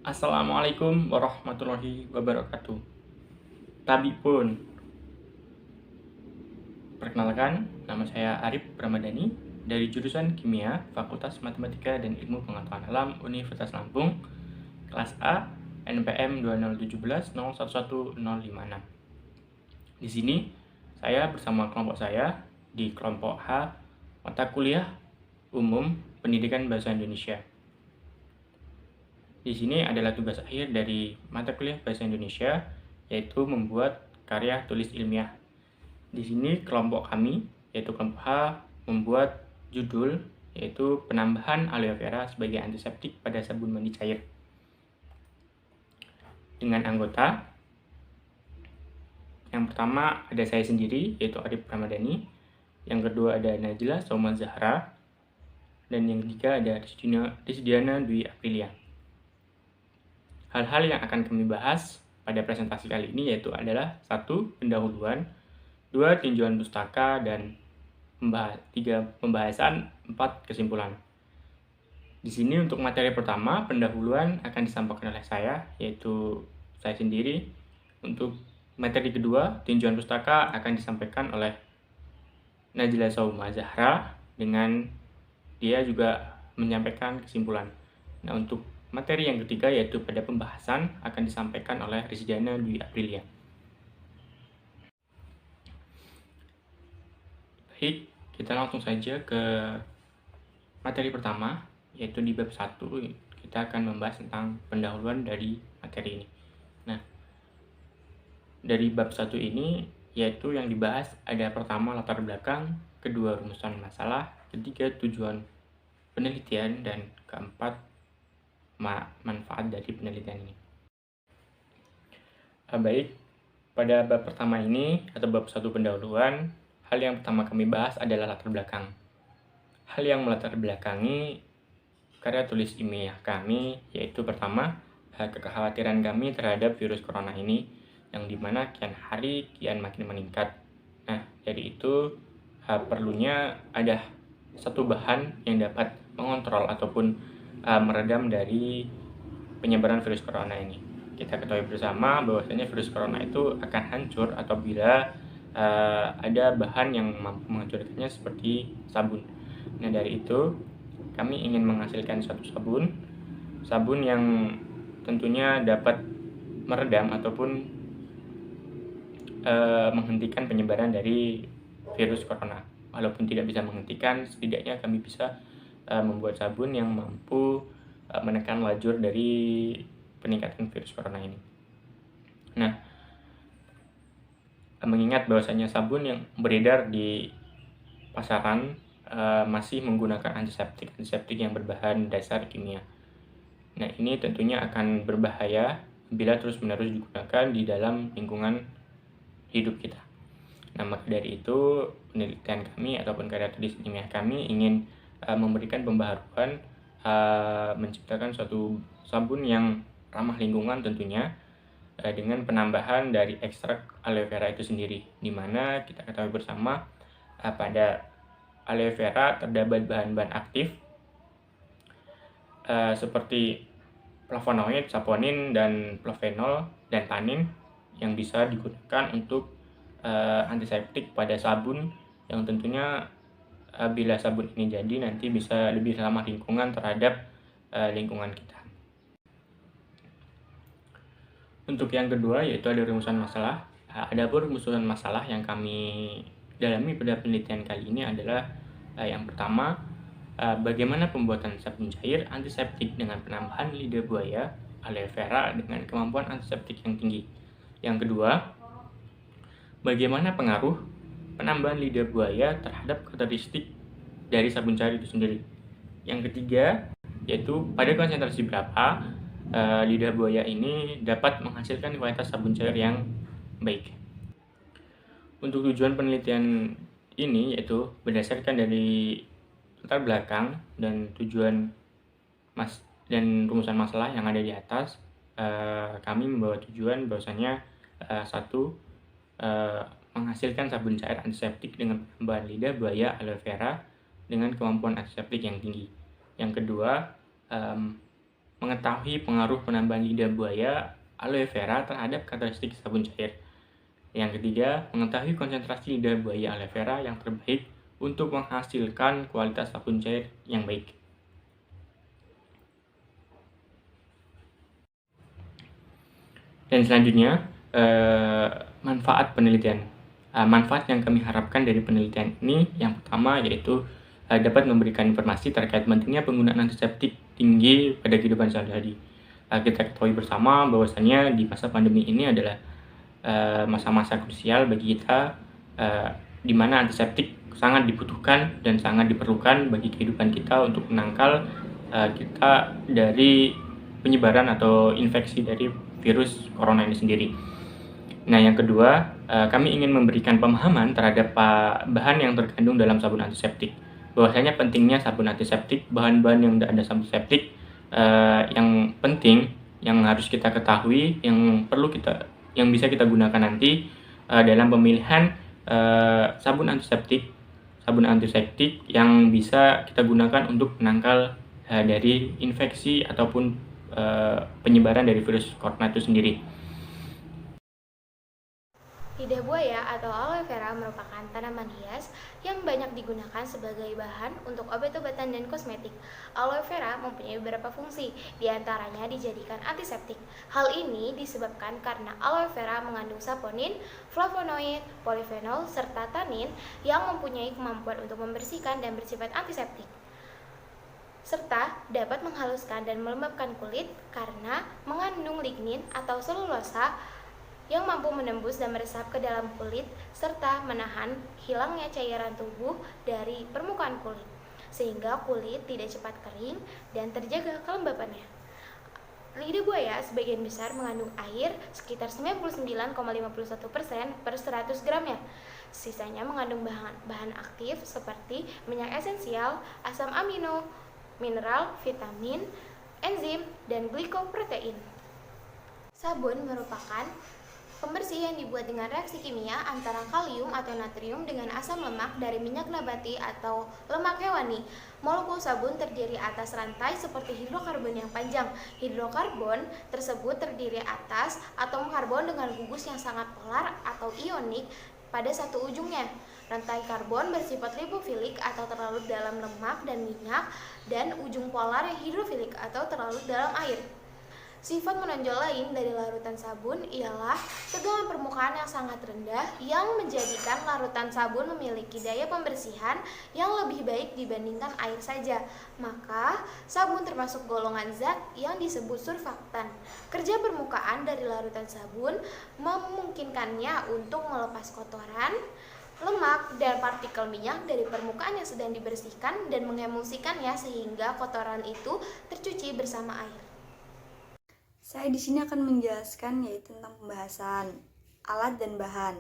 Assalamualaikum warahmatullahi wabarakatuh. Tabi pun, perkenalkan, nama saya Arif Ramadhani dari jurusan Kimia, Fakultas Matematika dan Ilmu Pengetahuan Alam Universitas Lampung, kelas A, NPM 20170110056. Di sini, saya bersama kelompok saya di kelompok H, mata kuliah umum Pendidikan Bahasa Indonesia. Di sini adalah tugas akhir dari mata kuliah Bahasa Indonesia, yaitu membuat karya tulis ilmiah. Di sini kelompok kami, yaitu kelompok H, membuat judul, yaitu penambahan aloe vera sebagai antiseptik pada sabun mandi cair. Dengan anggota, yang pertama ada saya sendiri, yaitu Arif Ramadhani. Yang kedua ada Najla Soma Zahra. Dan yang ketiga ada Rizdiana Dwi Aprilia. Hal-hal yang akan kami bahas pada presentasi kali ini yaitu adalah 1. Pendahuluan, 2. Tinjauan pustaka, dan 3. Pembahasan, 4. Kesimpulan. Di sini untuk materi pertama, pendahuluan akan disampaikan oleh saya, yaitu saya sendiri. Untuk materi kedua, tinjauan pustaka, akan disampaikan oleh Najla Sauma Zahra, dengan dia juga menyampaikan kesimpulan. Nah, untuk materi yang ketiga yaitu pada pembahasan akan disampaikan oleh Rizdiana Dwi Aprilia. Baik, kita langsung saja ke materi pertama, yaitu di bab 1 kita akan membahas tentang pendahuluan dari materi ini. Nah, dari bab 1 ini yaitu yang dibahas ada pertama latar belakang, kedua rumusan masalah, ketiga tujuan penelitian, dan keempat manfaat dari penelitian ini. Baik, pada bab pertama ini atau bab 1 pendahuluan, hal yang pertama kami bahas adalah latar belakang. Hal yang melatar belakangi karya tulis ilmiah kami yaitu pertama, kekhawatiran kami terhadap virus corona ini yang dimana kian hari kian makin meningkat. Nah, dari itu perlunya ada satu bahan yang dapat mengontrol ataupun meredam dari penyebaran virus corona ini. Kita ketahui bersama bahwasanya virus corona itu akan hancur apabila ada bahan yang mampu menghancurkannya seperti sabun. Nah, dari itu kami ingin menghasilkan suatu sabun yang tentunya dapat meredam ataupun menghentikan penyebaran dari virus corona. Walaupun tidak bisa menghentikan, setidaknya kami bisa membuat sabun yang mampu menekan lajur dari peningkatan virus corona ini. Nah, mengingat bahwasanya sabun yang beredar di pasaran masih menggunakan antiseptik yang berbahan dasar kimia. Nah, ini tentunya akan berbahaya bila terus-menerus digunakan di dalam lingkungan hidup kita. Nah, maka dari itu penelitian kami ataupun karya tulis ilmiah kami ingin memberikan pembaharuan, menciptakan suatu sabun yang ramah lingkungan tentunya dengan penambahan dari ekstrak aloe vera itu sendiri, di mana kita ketahui bersama pada aloe vera terdapat bahan-bahan aktif seperti flavonoid, saponin, dan flavonoid dan tanin yang bisa digunakan untuk antiseptik pada sabun yang tentunya bila sabun ini jadi nanti bisa lebih ramah lingkungan terhadap lingkungan kita. Untuk yang kedua yaitu ada rumusan masalah. Adapun rumusan masalah yang kami dalami pada penelitian kali ini adalah yang pertama, bagaimana pembuatan sabun cair antiseptik dengan penambahan lidah buaya aloe vera dengan kemampuan antiseptik yang tinggi. Yang kedua, bagaimana pengaruh penambahan lidah buaya terhadap karakteristik dari sabun cair itu sendiri. Yang ketiga, yaitu pada konsentrasi berapa lidah buaya ini dapat menghasilkan kualitas sabun cair yang baik. Untuk tujuan penelitian ini yaitu berdasarkan dari latar belakang dan tujuan dan rumusan masalah yang ada di atas, kami membawa tujuan bahwasanya satu, menghasilkan sabun cair antiseptik dengan penambahan lidah buaya aloe vera dengan kemampuan antiseptik yang tinggi. Yang kedua, mengetahui pengaruh penambahan lidah buaya aloe vera terhadap karakteristik sabun cair. Yang ketiga, mengetahui konsentrasi lidah buaya aloe vera yang terbaik untuk menghasilkan kualitas sabun cair yang baik. Dan selanjutnya, manfaat penelitian. Manfaat yang kami harapkan dari penelitian ini yang pertama yaitu dapat memberikan informasi terkait pentingnya penggunaan antiseptik tinggi pada kehidupan sehari-hari. Kita ketahui bersama bahwasannya di masa pandemi ini adalah masa-masa krusial bagi kita, di mana antiseptik sangat dibutuhkan dan sangat diperlukan bagi kehidupan kita untuk menangkal kita dari penyebaran atau infeksi dari virus corona ini sendiri. Nah, yang kedua, kami ingin memberikan pemahaman terhadap bahan yang terkandung dalam sabun antiseptik. Bahwasanya pentingnya sabun antiseptik, bahan-bahan yang ada sabun antiseptik yang penting, yang harus kita ketahui, yang bisa kita gunakan nanti dalam pemilihan sabun antiseptik yang bisa kita gunakan untuk menangkal dari infeksi ataupun penyebaran dari virus corona itu sendiri. Lidah buaya atau aloe vera merupakan tanaman hias yang banyak digunakan sebagai bahan untuk obat-obatan dan kosmetik. Aloe vera mempunyai beberapa fungsi, diantaranya dijadikan antiseptik. Hal ini disebabkan karena aloe vera mengandung saponin, flavonoid, polifenol, serta tanin yang mempunyai kemampuan untuk membersihkan dan bersifat antiseptik, serta dapat menghaluskan dan melembabkan kulit karena mengandung lignin atau selulosa yang mampu menembus dan meresap ke dalam kulit serta menahan hilangnya cairan tubuh dari permukaan kulit, sehingga kulit tidak cepat kering dan terjaga kelembapannya. Lidah buaya sebagian besar mengandung air sekitar 99,51% per 100 gramnya. Sisanya mengandung bahan aktif seperti minyak esensial, asam amino, mineral, vitamin, enzim, dan glikoprotein. Sabun merupakan pembersih yang dibuat dengan reaksi kimia antara kalium atau natrium dengan asam lemak dari minyak nabati atau lemak hewani. Molekul sabun terdiri atas rantai seperti hidrokarbon yang panjang. Hidrokarbon tersebut terdiri atas atom karbon dengan gugus yang sangat polar atau ionik pada satu ujungnya. Rantai karbon bersifat lipofilik atau terlarut dalam lemak dan minyak, dan ujung polar yang hidrofilik atau terlarut dalam air. Sifat menonjol lain dari larutan sabun ialah tegangan permukaan yang sangat rendah yang menjadikan larutan sabun memiliki daya pembersihan yang lebih baik dibandingkan air saja. Maka, sabun termasuk golongan zat yang disebut surfaktan. Kerja permukaan dari larutan sabun memungkinkannya untuk melepas kotoran, lemak, dan partikel minyak dari permukaan yang sedang dibersihkan dan mengemulsikannya sehingga kotoran itu tercuci bersama air. Saya di sini akan menjelaskan yaitu tentang pembahasan alat dan bahan.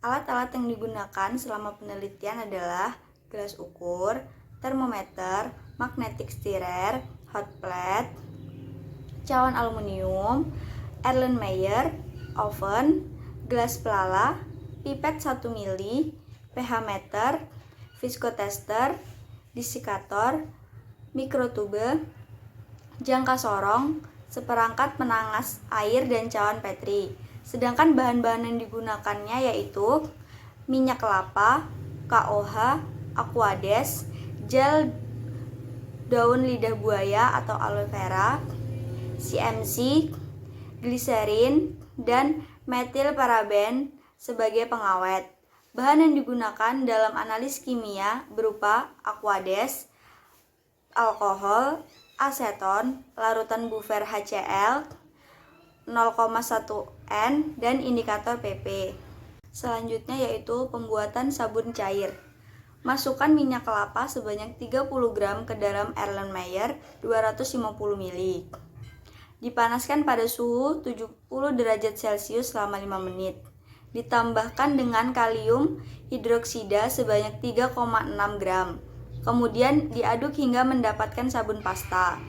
Alat-alat yang digunakan selama penelitian adalah gelas ukur, termometer, magnetic stirrer, hot plate, cawan aluminium, Erlenmeyer, oven, gelas pelala, pipet 1 ml, pH meter, viskotester, disikator, mikrotube, jangka sorong, seperangkat penangas air dan cawan petri. Sedangkan bahan-bahan yang digunakannya yaitu minyak kelapa, KOH, Aquades, gel daun lidah buaya atau aloe vera, CMC, gliserin, dan metilparaben sebagai pengawet. Bahan yang digunakan dalam analis kimia berupa Aquades, alkohol, aseton, larutan buffer HCl 0,1 N, dan indikator PP. Selanjutnya yaitu pembuatan sabun cair. Masukkan minyak kelapa sebanyak 30 gram ke dalam Erlenmeyer 250 ml. Dipanaskan pada suhu 70 derajat Celcius selama 5 menit. Ditambahkan dengan kalium hidroksida sebanyak 3,6 gram. Kemudian diaduk hingga mendapatkan sabun pasta.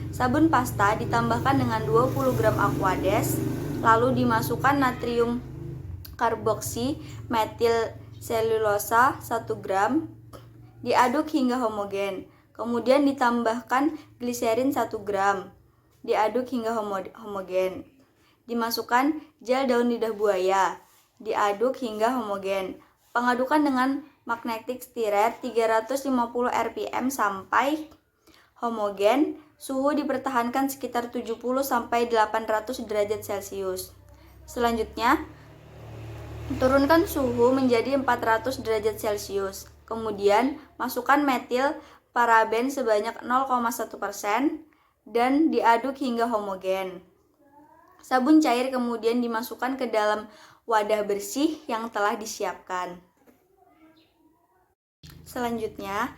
Sabun pasta ditambahkan dengan 20 gram Aquades, lalu dimasukkan natrium karboksi metil selulosa 1 gram, diaduk hingga homogen. Kemudian ditambahkan gliserin 1 gram. diaduk hingga homogen. Dimasukkan gel daun lidah buaya, diaduk hingga homogen. Pengadukan dengan magnetic stirrer 350 rpm sampai homogen. Suhu dipertahankan sekitar 70-800 derajat Celcius. Selanjutnya, turunkan suhu menjadi 400 derajat Celcius. Kemudian, masukkan metil paraben sebanyak 0,1% dan diaduk hingga homogen. Sabun cair kemudian dimasukkan ke dalam wadah bersih yang telah disiapkan. Selanjutnya,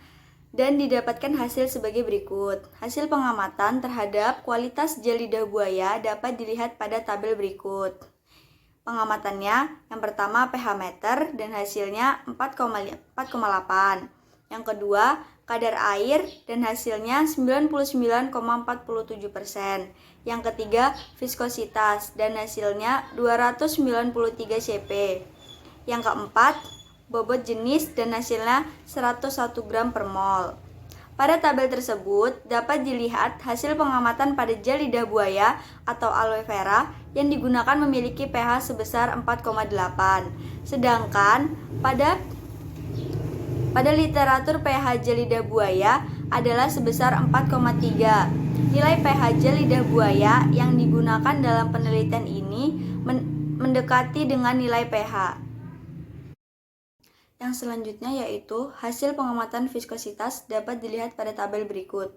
dan didapatkan hasil sebagai berikut. Hasil pengamatan terhadap kualitas gel lidah buaya dapat dilihat pada tabel berikut. Pengamatannya, yang pertama pH meter dan hasilnya 4,8. Yang kedua, kadar air dan hasilnya 99,47%. Yang ketiga, viskositas dan hasilnya 293 cp. Yang keempat, bobot jenis dan hasilnya 101 gram per mol. Pada tabel tersebut dapat dilihat hasil pengamatan pada gel lidah buaya atau aloe vera yang digunakan memiliki pH sebesar 4,8. Sedangkan pada literatur pH gel lidah buaya adalah sebesar 4,3. Nilai pH gel lidah buaya yang digunakan dalam penelitian ini mendekati dengan nilai pH. Yang selanjutnya yaitu hasil pengamatan viskositas dapat dilihat pada tabel berikut.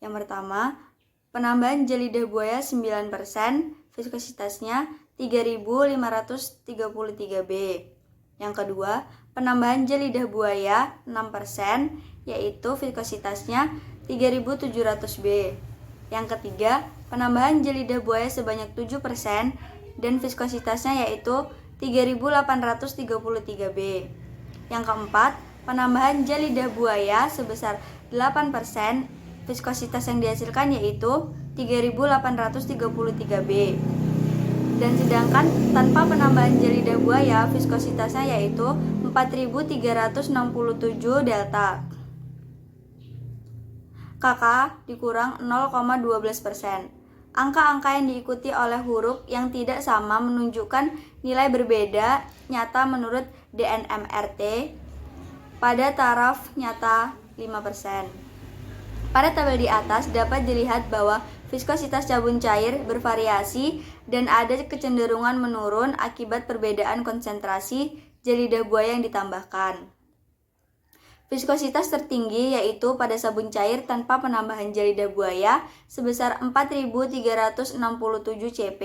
Yang pertama, penambahan gel lidah buaya 9%, viskositasnya 3533 B. Yang kedua, penambahan gel lidah buaya 6%, yaitu viskositasnya 3700 B. Yang ketiga, penambahan gel lidah buaya sebanyak 7% dan viskositasnya yaitu 3833 B. Yang keempat, penambahan gel lidah buaya sebesar 8%, viskositas yang dihasilkan yaitu 3833 B. Dan sedangkan tanpa penambahan gel lidah buaya, viskositasnya yaitu 4367 delta. KK dikurang 0,12%. Angka-angka yang diikuti oleh huruf yang tidak sama menunjukkan nilai berbeda nyata menurut DNMRT pada taraf nyata 5%. Pada tabel di atas dapat dilihat bahwa viskositas sabun cair bervariasi dan ada kecenderungan menurun akibat perbedaan konsentrasi gel lidah buaya yang ditambahkan. Viskositas tertinggi yaitu pada sabun cair tanpa penambahan gel lidah buaya sebesar 4367 cp.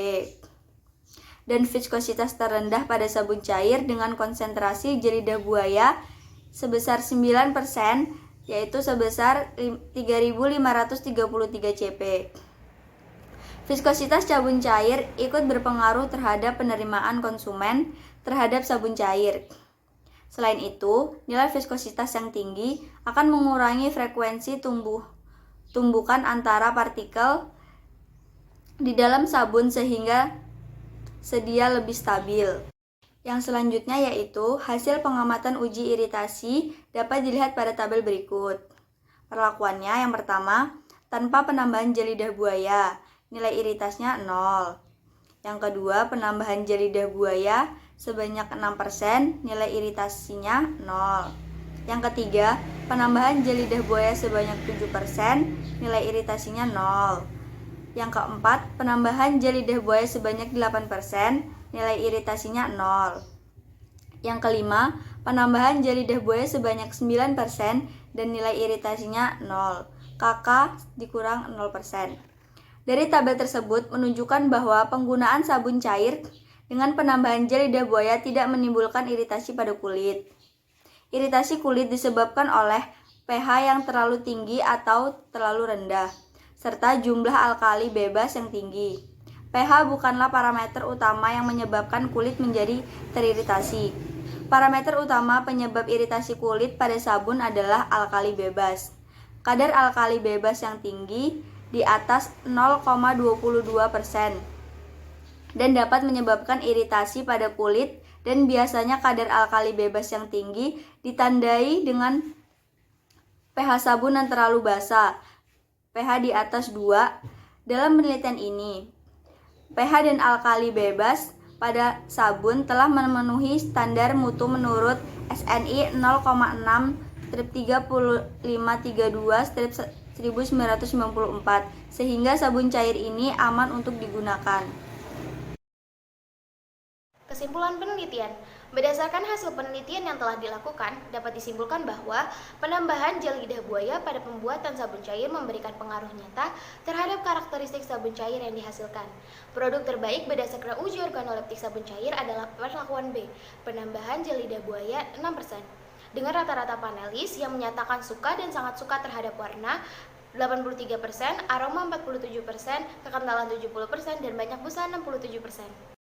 Dan viskositas terendah pada sabun cair dengan konsentrasi gel lidah buaya sebesar 9% yaitu sebesar 3533 cp. Viskositas sabun cair ikut berpengaruh terhadap penerimaan konsumen terhadap sabun cair. Selain itu, nilai viskositas yang tinggi akan mengurangi frekuensi tumbukan antara partikel di dalam sabun sehingga sedia lebih stabil. Yang selanjutnya yaitu hasil pengamatan uji iritasi dapat dilihat pada tabel berikut. Perlakuannya yang pertama, tanpa penambahan gel lidah buaya, nilai iritasnya 0. Yang kedua, penambahan gel lidah buaya sebanyak 6%, nilai iritasinya 0. Yang ketiga, penambahan gel lidah buaya sebanyak 7%, nilai iritasinya 0. Yang keempat, penambahan gel lidah buaya sebanyak 8%, nilai iritasinya 0. Yang kelima, penambahan gel lidah buaya sebanyak 9% dan nilai iritasinya 0. KK dikurang 0%. Dari tabel tersebut menunjukkan bahwa penggunaan sabun cair dengan penambahan gel lidah buaya tidak menimbulkan iritasi pada kulit. Iritasi kulit disebabkan oleh pH yang terlalu tinggi atau terlalu rendah, serta jumlah alkali bebas yang tinggi. pH bukanlah parameter utama yang menyebabkan kulit menjadi teriritasi. Parameter utama penyebab iritasi kulit pada sabun adalah alkali bebas. Kadar alkali bebas yang tinggi di atas 0,22% dan dapat menyebabkan iritasi pada kulit, dan biasanya kadar alkali bebas yang tinggi ditandai dengan pH sabun yang terlalu basah, pH di atas 2. Dalam penelitian ini, pH dan alkali bebas pada sabun telah memenuhi standar mutu menurut SNI 0,6/3532/1994, sehingga sabun cair ini aman untuk digunakan. Kesimpulan penelitian. Berdasarkan hasil penelitian yang telah dilakukan, dapat disimpulkan bahwa penambahan gel lidah buaya pada pembuatan sabun cair memberikan pengaruh nyata terhadap karakteristik sabun cair yang dihasilkan. Produk terbaik berdasarkan uji organoleptik sabun cair adalah perlakuan B, penambahan gel lidah buaya 6%. Dengan rata-rata panelis yang menyatakan suka dan sangat suka terhadap warna 83%, aroma 47%, kekentalan 70%, dan banyak busa 67%.